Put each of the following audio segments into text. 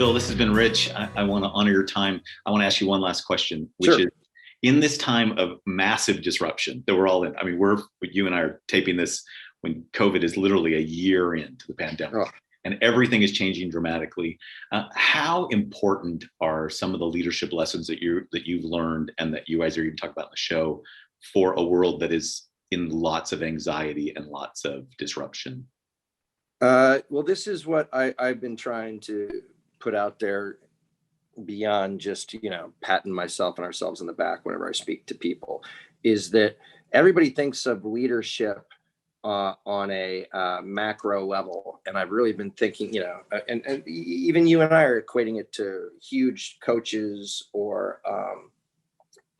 Bill, this has been rich. I want to honor your time. I want to ask you one last question, which Sure. is, in this time of massive disruption that we're all in, I mean, you and I are taping this when COVID is literally a year into the pandemic. Oh. And everything is changing dramatically. How important are some of the leadership lessons that you've learned and that you guys are even talking about in the show for a world that is in lots of anxiety and lots of disruption? Well, this is what I've been trying to put out there beyond just, patting myself and ourselves in the back whenever I speak to people, is that everybody thinks of leadership on a macro level. And I've really been thinking, and even you and I are equating it to huge coaches or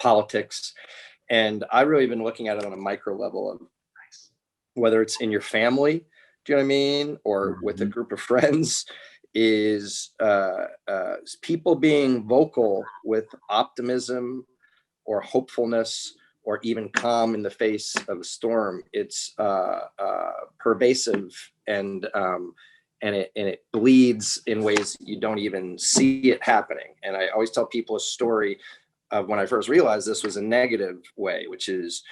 politics. And I've really been looking at it on a micro level of whether it's in your family, do you know what I mean? Or with a group of friends, is people being vocal with optimism or hopefulness or even calm in the face of a storm. It's pervasive and it bleeds in ways that you don't even see it happening. And I always tell people a story of when I first realized this was a negative way, which is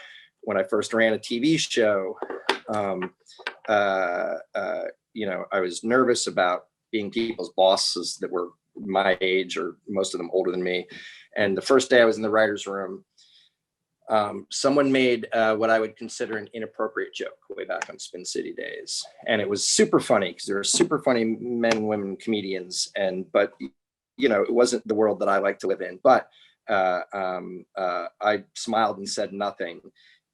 when I first ran a TV show. I was nervous about being people's bosses that were my age or most of them older than me. And the first day I was in the writer's room, someone made what I would consider an inappropriate joke way back on Spin City days. And it was super funny because there are super funny men and women comedians. But it wasn't the world that I like to live in. But I smiled and said nothing.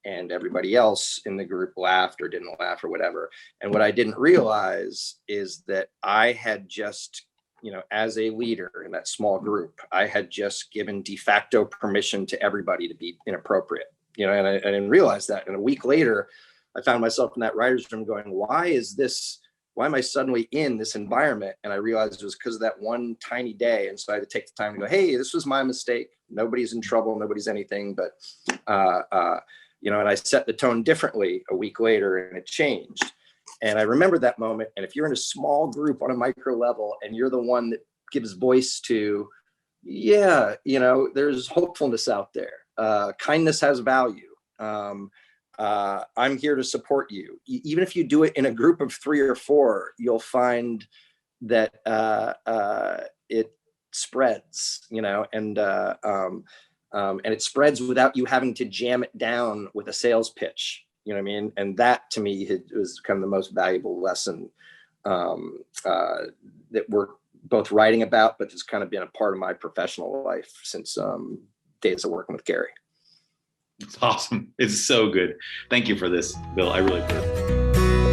And everybody else in the group laughed or didn't laugh or whatever. And what I didn't realize is that I had just, as a leader in that small group, I had just given de facto permission to everybody to be inappropriate, and I didn't realize that. And a week later, I found myself in that writer's room going, why am I suddenly in this environment? And I realized it was because of that one tiny day. And so I had to take the time to go, hey, this was my mistake. Nobody's in trouble. Nobody's anything. But, and I set the tone differently a week later and it changed. And I remember that moment. And if you're in a small group on a micro level and you're the one that gives voice to, there's hopefulness out there. Kindness has value. I'm here to support you. Even if you do it in a group of 3 or 4, you'll find that it spreads, and it spreads without you having to jam it down with a sales pitch. You know what I mean? And that to me was kind of the most valuable lesson that we're both writing about, but it's kind of been a part of my professional life since days of working with Gary. It's awesome. It's so good. Thank you for this, Bill. I really appreciate it.